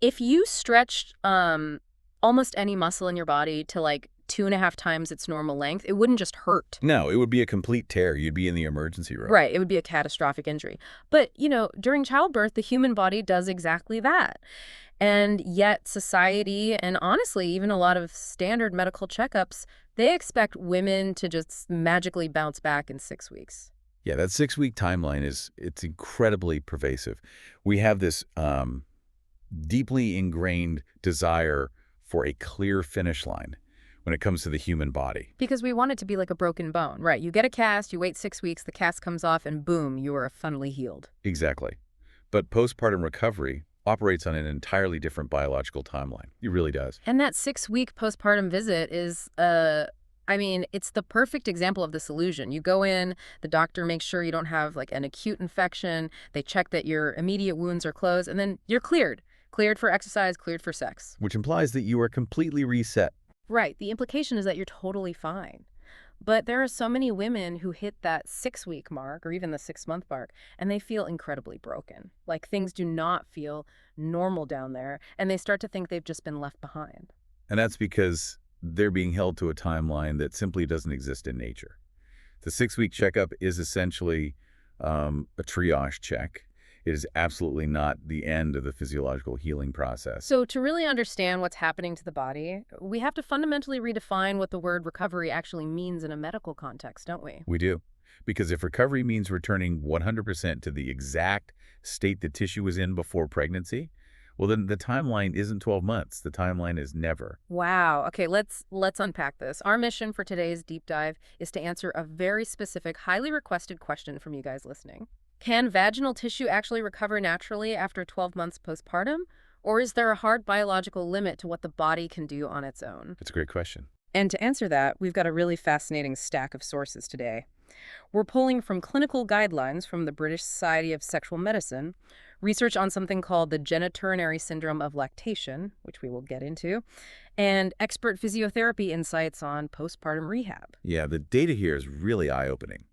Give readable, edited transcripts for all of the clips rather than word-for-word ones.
If you stretched almost any muscle in your body to like 2.5 times its normal length, it wouldn't just hurt. No, it would be a complete tear. You'd be in the emergency room. Right, it would be a catastrophic injury. But, during childbirth, the human body does exactly that. And yet society, and honestly, even a lot of standard medical checkups, they expect women to just magically bounce back in 6 weeks. Yeah, that 6-week timeline it's incredibly pervasive. We have this deeply ingrained desire for a clear finish line when it comes to the human body. Because we want it to be like a broken bone, right? You get a cast, you wait 6 weeks, the cast comes off, and boom, you are funnily healed. Exactly. But postpartum recovery operates on an entirely different biological timeline. It really does. And that 6-week postpartum visit is, it's the perfect example of this illusion. You go in, the doctor makes sure you don't have like an acute infection, they check that your immediate wounds are closed, and then you're cleared. Cleared for exercise, cleared for sex. Which implies that you are completely reset. Right. The implication is that you're totally fine. But there are so many women who hit that 6-week mark or even the 6-month mark, and they feel incredibly broken. Like things do not feel normal down there, and they start to think they've just been left behind. And that's because they're being held to a timeline that simply doesn't exist in nature. The 6-week checkup is essentially a triage check. It is absolutely not the end of the physiological healing process. So to really understand what's happening to the body, we have to fundamentally redefine what the word recovery actually means in a medical context, don't we? We do. Because if recovery means returning 100% to the exact state the tissue was in before pregnancy, well, then the timeline isn't 12 months. The timeline is never. Wow. Okay, let's unpack this. Our mission for today's deep dive is to answer a very specific, highly requested question from you guys listening. Can vaginal tissue actually recover naturally after 12 months postpartum? Or is there a hard biological limit to what the body can do on its own? That's a great question. And to answer that, we've got a really fascinating stack of sources today. We're pulling from clinical guidelines from the British Society of Sexual Medicine, research on something called the genitourinary syndrome of lactation, which we will get into, and expert physiotherapy insights on postpartum rehab. Yeah, the data here is really eye-opening.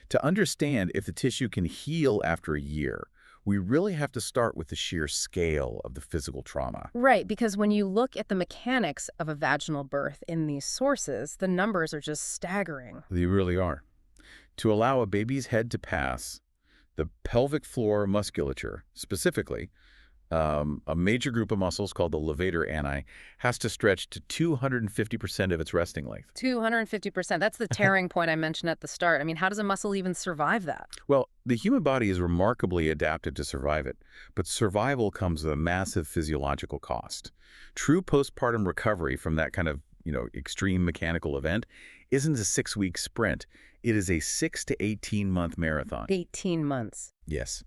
To understand if the tissue can heal after a year, we really have to start with the sheer scale of the physical trauma. Right, because when you look at the mechanics of a vaginal birth in these sources, the numbers are just staggering. They really are. To allow a baby's head to pass, the pelvic floor musculature, specifically, a major group of muscles called the levator ani, has to stretch to 250% of its resting length. 250%. That's the tearing point I mentioned at the start. I mean, how does a muscle even survive that? Well, the human body is remarkably adapted to survive it, but survival comes with a massive physiological cost. True postpartum recovery from that kind of, extreme mechanical event isn't a 6-week sprint. It is a 6 to 18-month marathon. 18 months. Yes.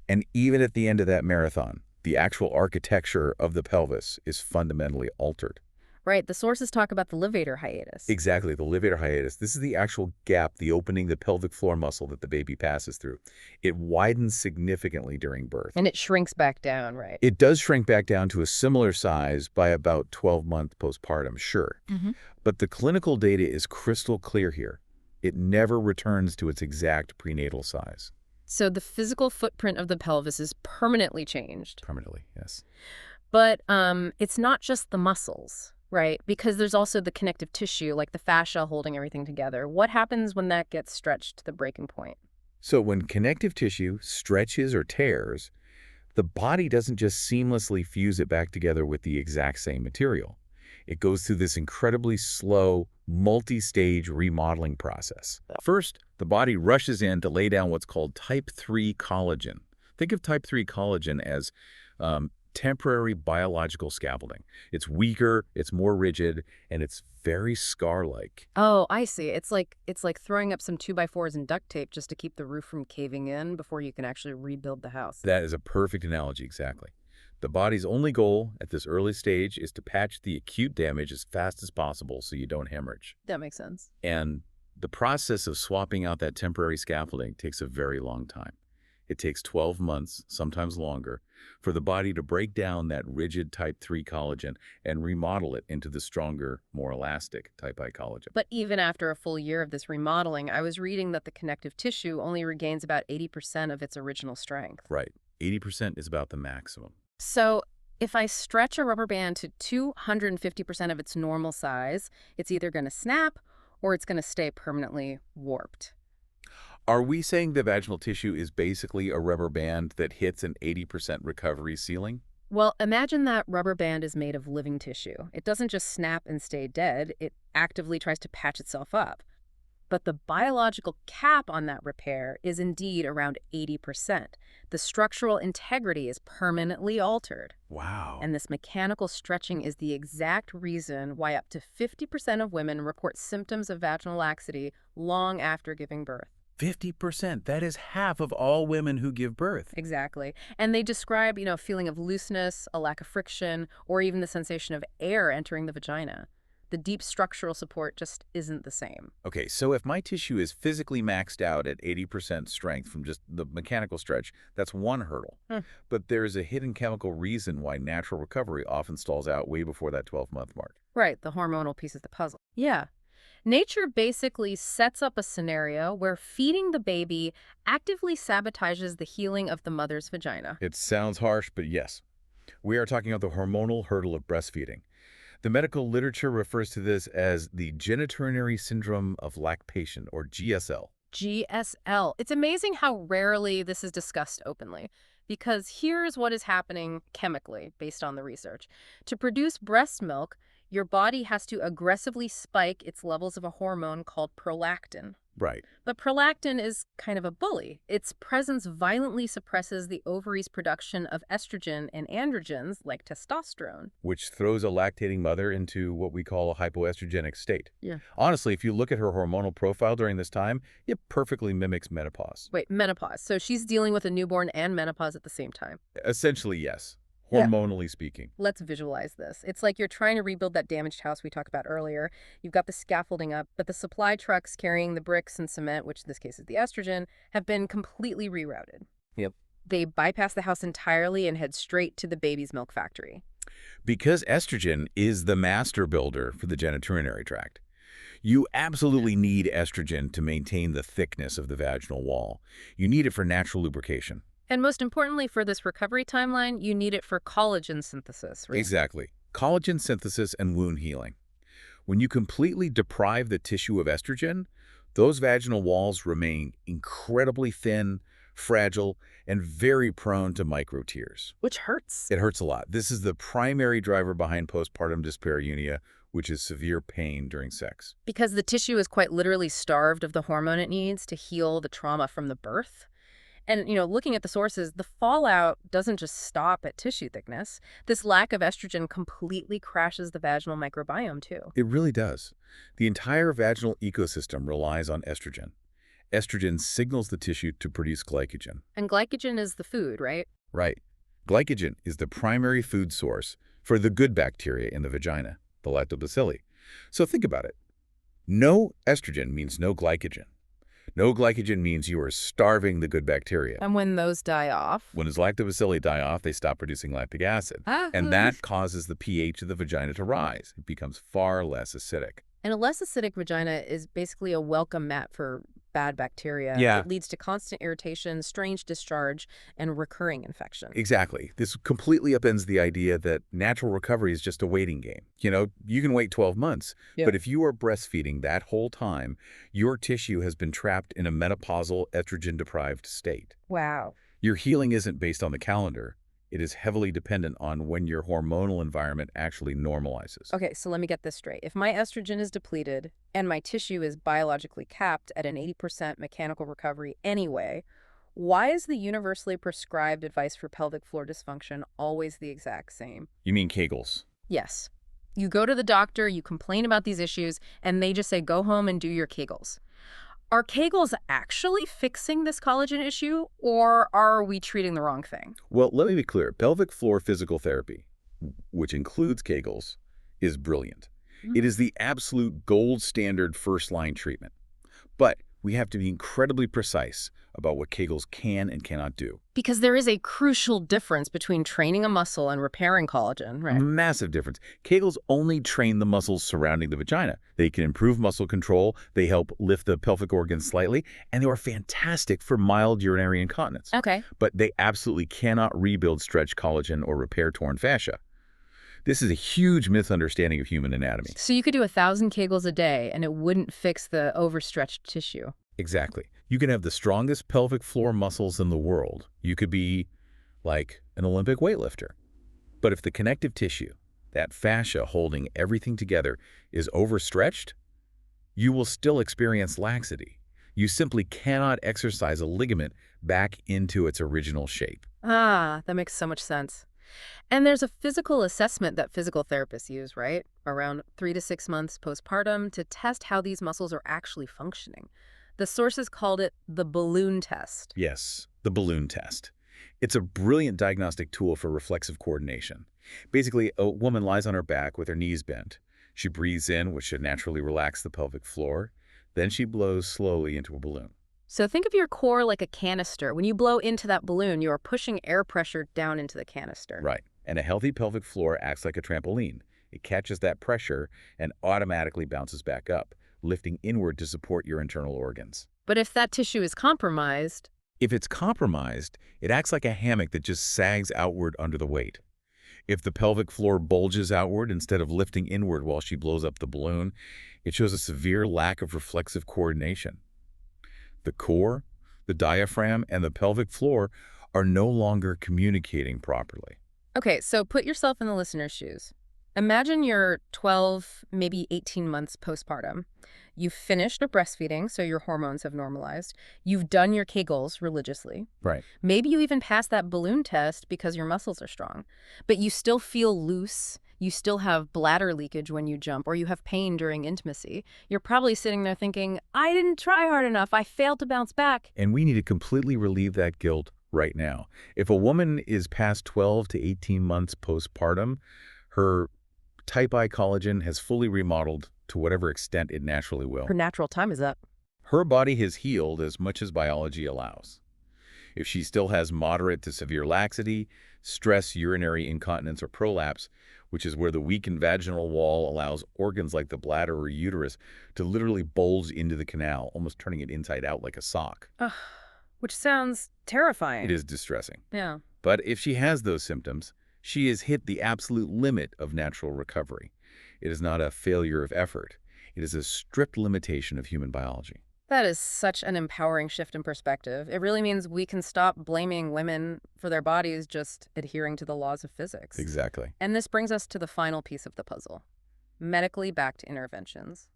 And even at the end of that marathon, the actual architecture of the pelvis is fundamentally altered. Right, the sources talk about the levator hiatus. Exactly, the levator hiatus. This is the actual gap, the opening, the pelvic floor muscle that the baby passes through. It widens significantly during birth. And it shrinks back down, right? It does shrink back down to a similar size by about 12-month postpartum, sure. But the clinical data is crystal clear here. It never returns to its exact prenatal size. So the physical footprint of the pelvis is permanently changed. Permanently, yes. But it's not just the muscles, right? Because there's also the connective tissue, like the fascia holding everything together. What happens when that gets stretched to the breaking point? So when connective tissue stretches or tears, the body doesn't just seamlessly fuse it back together with the exact same material. It goes through this incredibly slow, multi-stage remodeling process. First, the body rushes in to lay down what's called type 3 collagen. Think of type 3 collagen as temporary biological scaffolding. It's weaker, it's more rigid, and it's very scar-like. Oh, I see. It's like throwing up some 2x4s and duct tape just to keep the roof from caving in before you can actually rebuild the house. That is a perfect analogy, exactly. The body's only goal at this early stage is to patch the acute damage as fast as possible so you don't hemorrhage. That makes sense. And the process of swapping out that temporary scaffolding takes a very long time. It takes 12 months, sometimes longer, for the body to break down that rigid type 3 collagen and remodel it into the stronger, more elastic type I collagen. But even after a full year of this remodeling, I was reading that the connective tissue only regains about 80% of its original strength. Right. 80% is about the maximum. So If I stretch a rubber band to 250% of its normal size, it's either going to snap or it's going to stay permanently warped. Are we saying the vaginal tissue is basically a rubber band that hits an 80% recovery ceiling? Well, imagine that rubber band is made of living tissue. It doesn't just snap and stay dead, it actively tries to patch itself up. But the biological cap on that repair is indeed around 80%. The structural integrity is permanently altered. Wow. And this mechanical stretching is the exact reason why up to 50% of women report symptoms of vaginal laxity long after giving birth. 50%. That is half of all women who give birth. Exactly. And they describe, a feeling of looseness, a lack of friction, or even the sensation of air entering the vagina. The deep structural support just isn't the same. Okay, so if my tissue is physically maxed out at 80% strength from just the mechanical stretch, that's one hurdle. Hmm. But there's a hidden chemical reason why natural recovery often stalls out way before that 12-month mark. Right, the hormonal piece of the puzzle. Yeah. Nature basically sets up a scenario where feeding the baby actively sabotages the healing of the mother's vagina. It sounds harsh, but yes. We are talking about the hormonal hurdle of breastfeeding. The medical literature refers to this as the genitourinary syndrome of lactation, or GSL. GSL. It's amazing how rarely this is discussed openly, because here's what is happening chemically based on the research. To produce breast milk, your body has to aggressively spike its levels of a hormone called prolactin. Right. But prolactin is kind of a bully. Its presence violently suppresses the ovary's production of estrogen and androgens like testosterone. Which throws a lactating mother into what we call a hypoestrogenic state. Yeah. Honestly, if you look at her hormonal profile during this time, it perfectly mimics menopause. Wait, menopause. So she's dealing with a newborn and menopause at the same time. Essentially, yes. Yeah. Hormonally speaking. Let's visualize this. It's like you're trying to rebuild that damaged house we talked about earlier. You've got the scaffolding up, but the supply trucks carrying the bricks and cement, which in this case is the estrogen, have been completely rerouted. Yep. They bypass the house entirely and head straight to the baby's milk factory. Because estrogen is the master builder for the genitourinary tract. You absolutely need estrogen to maintain the thickness of the vaginal wall. You need it for natural lubrication. And most importantly, for this recovery timeline, you need it for collagen synthesis, right? Exactly. Collagen synthesis and wound healing. When you completely deprive the tissue of estrogen, those vaginal walls remain incredibly thin, fragile, and very prone to micro tears. Which hurts. It hurts a lot. This is the primary driver behind postpartum dyspareunia, which is severe pain during sex. Because the tissue is quite literally starved of the hormone it needs to heal the trauma from the birth. And, looking at the sources, the fallout doesn't just stop at tissue thickness. This lack of estrogen completely crashes the vaginal microbiome, too. It really does. The entire vaginal ecosystem relies on estrogen. Estrogen signals the tissue to produce glycogen. And glycogen is the food, right? Right. Glycogen is the primary food source for the good bacteria in the vagina, the lactobacilli. So think about it. No estrogen means no glycogen. No glycogen means you are starving the good bacteria. And when those die off? When his lactobacilli die off, they stop producing lactic acid. And that causes the pH of the vagina to rise. It becomes far less acidic. And a less acidic vagina is basically a welcome mat for bad bacteria. Yeah. It leads to constant irritation, strange discharge, and recurring infection. Exactly. This completely upends the idea that natural recovery is just a waiting game. You can wait 12 months, Yeah. but if you are breastfeeding that whole time, your tissue has been trapped in a menopausal, estrogen-deprived state. Wow. Your healing isn't based on the calendar. It is heavily dependent on when your hormonal environment actually normalizes. Okay, so let me get this straight. If my estrogen is depleted and my tissue is biologically capped at an 80% mechanical recovery anyway, why is the universally prescribed advice for pelvic floor dysfunction always the exact same? You mean Kegels? Yes. You go to the doctor, you complain about these issues, and they just say, go home and do your Kegels. Are Kegels actually fixing this collagen issue, or are we treating the wrong thing? Well, let me be clear. Pelvic floor physical therapy, which includes Kegels, is brilliant. It is the absolute gold standard first-line treatment. But We have to be incredibly precise about what Kegels can and cannot do. Because there is a crucial difference between training a muscle and repairing collagen, A right? massive difference. Kegels only train the muscles surrounding the vagina. They can improve muscle control, they help lift the pelvic organ slightly, and they are fantastic for mild urinary incontinence. Okay. But they absolutely cannot rebuild stretched collagen or repair torn fascia. This is a huge misunderstanding of human anatomy. So you could do 1,000 Kegels a day and it wouldn't fix the overstretched tissue. Exactly. You can have the strongest pelvic floor muscles in the world. You could be like an Olympic weightlifter. But if the connective tissue, that fascia holding everything together, is overstretched, you will still experience laxity. You simply cannot exercise a ligament back into its original shape. Ah, that makes so much sense. And there's a physical assessment that physical therapists use, right? Around 3 to 6 months postpartum to test how these muscles are actually functioning. The sources called it the balloon test. Yes, the balloon test. It's a brilliant diagnostic tool for reflexive coordination. Basically, a woman lies on her back with her knees bent. She breathes in, which should naturally relax the pelvic floor. Then she blows slowly into a balloon. So think of your core like a canister. When you blow into that balloon, you are pushing air pressure down into the canister. Right. And a healthy pelvic floor acts like a trampoline. It catches that pressure and automatically bounces back up, lifting inward to support your internal organs. But if that tissue is compromised, If it's compromised, it acts like a hammock that just sags outward under the weight. If the pelvic floor bulges outward instead of lifting inward while she blows up the balloon, it shows a severe lack of reflexive coordination. The core, the diaphragm, and the pelvic floor are no longer communicating properly. okay, so put yourself in the listener's shoes. Imagine you're 12, maybe 18 months postpartum. You've finished breastfeeding, so your hormones have normalized. You've done your Kegels religiously. Right. Maybe you even passed that balloon test because your muscles are strong. But you still feel loose. You still have bladder leakage when you jump, or you have pain during intimacy. You're probably sitting there thinking, I didn't try hard enough. I failed to bounce back. And we need to completely relieve that guilt right now. If a woman is past 12 to 18 months postpartum, her type I collagen has fully remodeled to whatever extent it naturally will. Her natural time is up. Her body has healed as much as biology allows. If she still has moderate to severe laxity, stress, urinary incontinence, or prolapse, which is where the weakened vaginal wall allows organs like the bladder or uterus to literally bulge into the canal, almost turning it inside out like a sock. Ugh, which sounds terrifying. It is distressing. Yeah. But if she has those symptoms, she has hit the absolute limit of natural recovery. It is not a failure of effort. It is a strict limitation of human biology. That is such an empowering shift in perspective. It really means we can stop blaming women for their bodies just adhering to the laws of physics. Exactly. And this brings us to the final piece of the puzzle, medically backed interventions.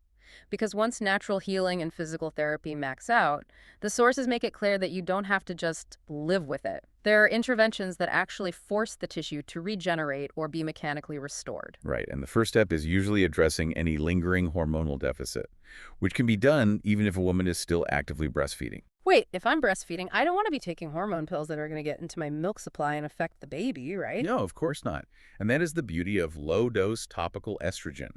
Because once natural healing and physical therapy max out, the sources make it clear that you don't have to just live with it. There are interventions that actually force the tissue to regenerate or be mechanically restored. Right, and the first step is usually addressing any lingering hormonal deficit, which can be done even if a woman is still actively breastfeeding. Wait, if I'm breastfeeding, I don't want to be taking hormone pills that are going to get into my milk supply and affect the baby, right? No, of course not. And that is the beauty of low-dose topical estrogen.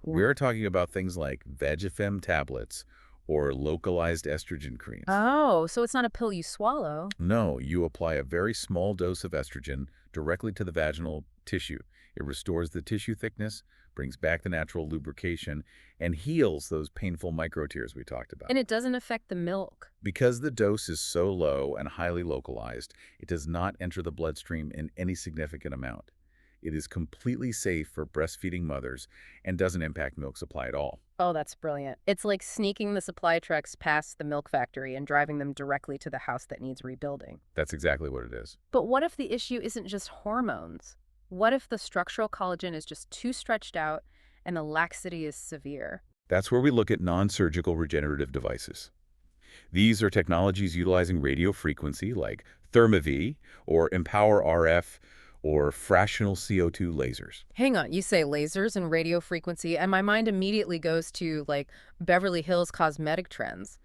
We're talking about things like Vegifem tablets or localized estrogen creams. Oh, so it's not a pill you swallow. No, you apply a very small dose of estrogen directly to the vaginal tissue. It restores the tissue thickness, brings back the natural lubrication, and heals those painful microtears we talked about. And it doesn't affect the milk. Because the dose is so low and highly localized, it does not enter the bloodstream in any significant amount. It is completely safe for breastfeeding mothers and doesn't impact milk supply at all. Oh, that's brilliant. It's like sneaking the supply trucks past the milk factory and driving them directly to the house that needs rebuilding. That's exactly what it is. But what if the issue isn't just hormones? What if the structural collagen is just too stretched out and the laxity is severe? That's where we look at non-surgical regenerative devices. These are technologies utilizing radio frequency like ThermaV or Empower RF or fractional CO2 lasers. Hang on, you say lasers and radio frequency, and my mind immediately goes to, like, Beverly Hills cosmetic trends.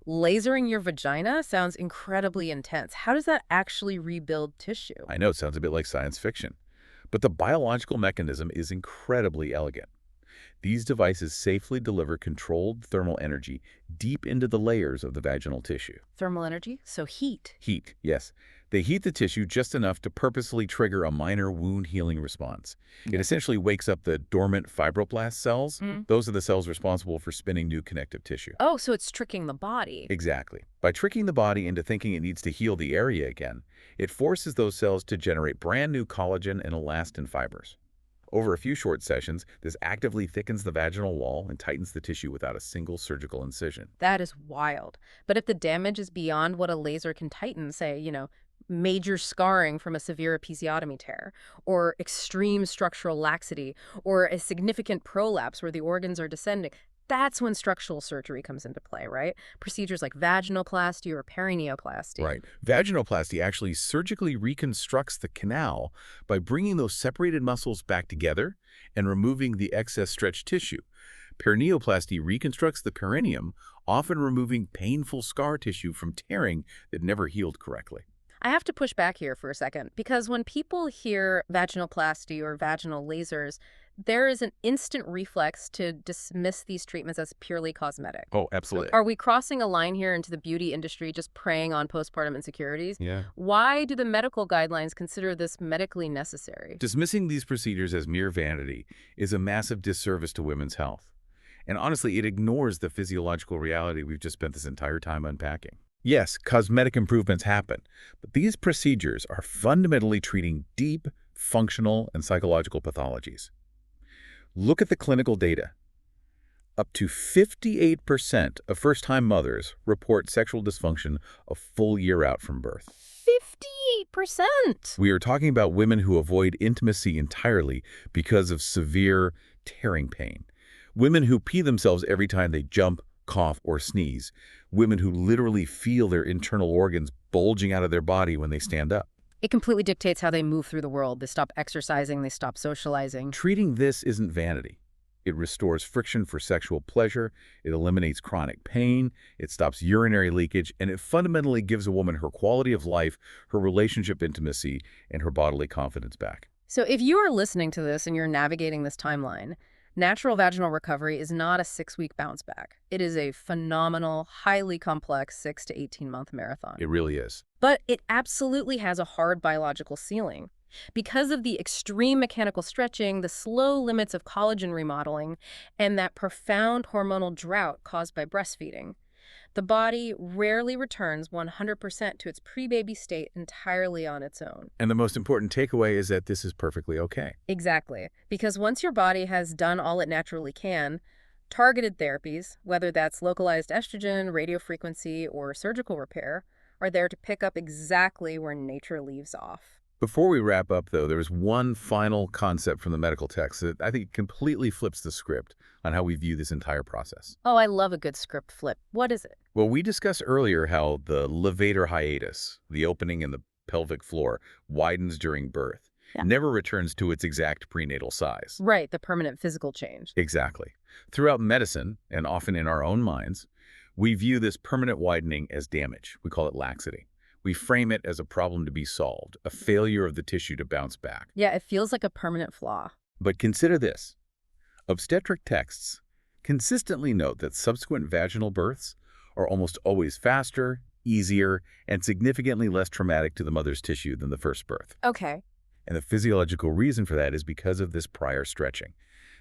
Lasering your vagina sounds incredibly intense. How does that actually rebuild tissue? I know it sounds a bit like science fiction, but the biological mechanism is incredibly elegant. These devices safely deliver controlled thermal energy deep into the layers of the vaginal tissue. Thermal energy, so heat. Heat, yes. They heat the tissue just enough to purposely trigger a minor wound healing response. It essentially wakes up the dormant fibroblast cells. Those are the cells responsible for spinning new connective tissue. Oh, so it's tricking the body. Exactly. By tricking the body into thinking it needs to heal the area again, it forces those cells to generate brand new collagen and elastin fibers. Over a few short sessions, this actively thickens the vaginal wall and tightens the tissue without a single surgical incision. That is wild. But if the damage is beyond what a laser can tighten, say, major scarring from a severe episiotomy tear, or extreme structural laxity, or a significant prolapse where the organs are descending, that's when structural surgery comes into play, right? Procedures like vaginoplasty or perineoplasty. Right. Vaginoplasty actually surgically reconstructs the canal by bringing those separated muscles back together and removing the excess stretched tissue. Perineoplasty reconstructs the perineum, often removing painful scar tissue from tearing that never healed correctly. I have to push back here for a second, because when people hear vaginoplasty or vaginal lasers, there is an instant reflex to dismiss these treatments as purely cosmetic. Oh, absolutely. Are we crossing a line here into the beauty industry just preying on postpartum insecurities? Yeah. Why do the medical guidelines consider this medically necessary? Dismissing these procedures as mere vanity is a massive disservice to women's health. And honestly, it ignores the physiological reality we've just spent this entire time unpacking. Yes, cosmetic improvements happen, but these procedures are fundamentally treating deep, functional, and psychological pathologies. Look at the clinical data. Up to 58% of first-time mothers report sexual dysfunction a full year out from birth. 58%! We are talking about women who avoid intimacy entirely because of severe tearing pain. Women who pee themselves every time they jump, cough, or sneeze. Women who literally feel their internal organs bulging out of their body when they stand up. It completely dictates how they move through the world. They stop exercising, they stop socializing. Treating this isn't vanity. It restores friction for sexual pleasure, it eliminates chronic pain, it stops urinary leakage, and it fundamentally gives a woman her quality of life, her relationship intimacy, and her bodily confidence back. So if you are listening to this and you're navigating this timeline, natural vaginal recovery is not a 6-week bounce back. It is a phenomenal, highly complex 6 to 18-month marathon. It really is. But it absolutely has a hard biological ceiling. Because of the extreme mechanical stretching, the slow limits of collagen remodeling, and that profound hormonal drought caused by breastfeeding, the body rarely returns 100% to its pre-baby state entirely on its own. And the most important takeaway is that this is perfectly okay. Exactly. Because once your body has done all it naturally can, targeted therapies, whether that's localized estrogen, radiofrequency, or surgical repair, are there to pick up exactly where nature leaves off. Before we wrap up, though, there's one final concept from the medical text that I think completely flips the script on how we view this entire process. Oh, I love a good script flip. What is it? Well, we discussed earlier how the levator hiatus, the opening in the pelvic floor, widens during birth, never returns to its exact prenatal size. Right, the permanent physical change. Exactly. Throughout medicine, and often in our own minds, we view this permanent widening as damage. We call it laxity. We frame it as a problem to be solved, a failure of the tissue to bounce back. Yeah, it feels like a permanent flaw. But consider this. Obstetric texts consistently note that subsequent vaginal births are almost always faster, easier, and significantly less traumatic to the mother's tissue than the first birth. Okay. And the physiological reason for that is because of this prior stretching.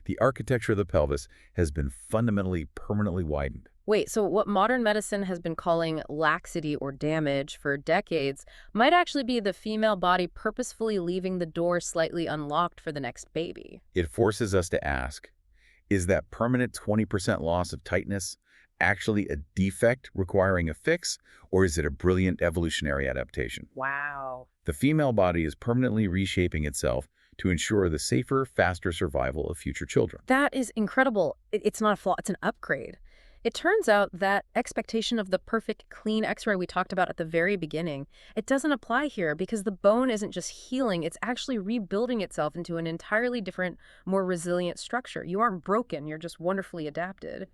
The architecture of the pelvis has been fundamentally permanently widened. Wait, so what modern medicine has been calling laxity or damage for decades might actually be the female body purposefully leaving the door slightly unlocked for the next baby. It forces us to ask, is that permanent 20% loss of tightness actually a defect requiring a fix, or is it a brilliant evolutionary adaptation? Wow. The female body is permanently reshaping itself to ensure the safer, faster survival of future children. That is incredible. It's not a flaw, it's an upgrade. It turns out that expectation of the perfect, clean X-ray we talked about at the very beginning, it doesn't apply here because the bone isn't just healing, it's actually rebuilding itself into an entirely different, more resilient structure. You aren't broken, you're just wonderfully adapted.